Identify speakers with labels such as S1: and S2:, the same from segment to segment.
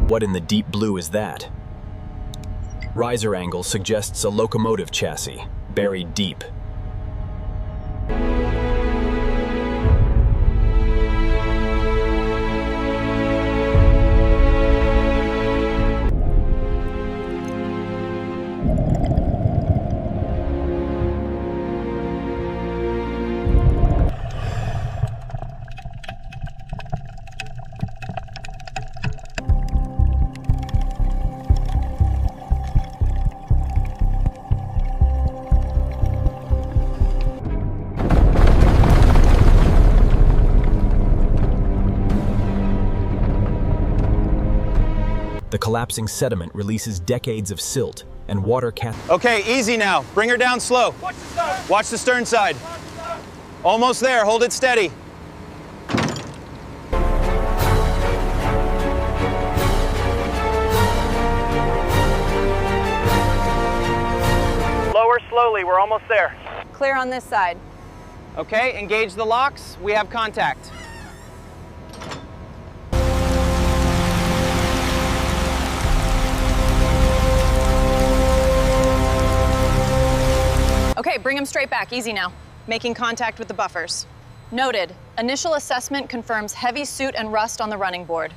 S1: What in the deep blue is that? Riser angle suggests a locomotive chassis, buried deep. The collapsing sediment releases decades of silt and water
S2: Okay, easy now. Bring her down slow. Watch the stern side. Almost there. Hold it steady. Lower slowly. We're almost there.
S3: Clear on this side.
S2: Okay, engage the locks. We have contact.
S3: Okay, bring him straight back. Easy now. Making contact with the buffers. Noted. Initial assessment confirms heavy soot and rust on the running board.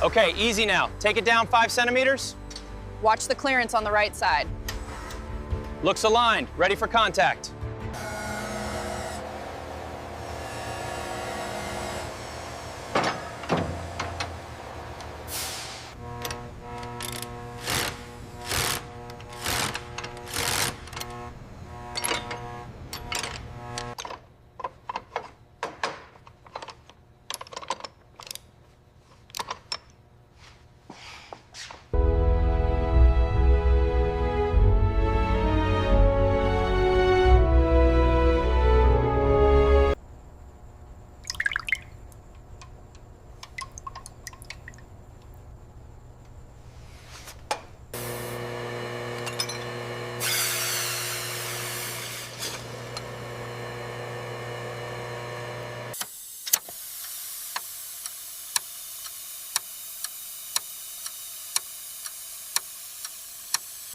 S2: Okay, easy now. Take it down 5 centimeters.
S3: Watch the clearance on the right side.
S2: Looks aligned, ready for contact.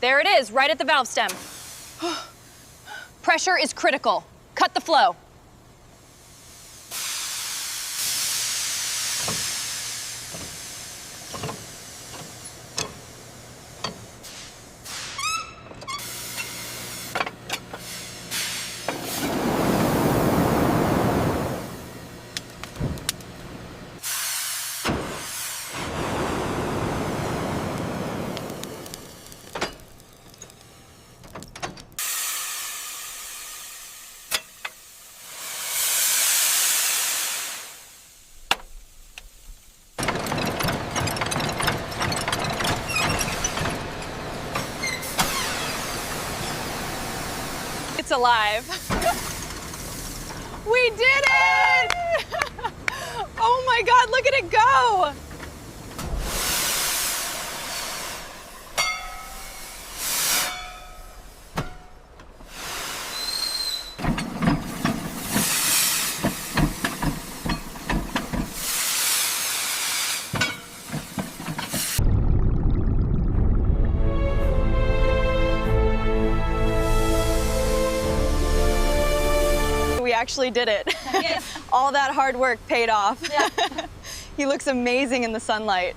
S3: There it is, right at the valve stem. Pressure is critical. Cut the flow. It's alive. We did it! Oh my God, look at it go! We actually did it.
S4: Yes.
S3: All that hard work paid off.
S4: Yeah.
S3: He looks amazing in the sunlight.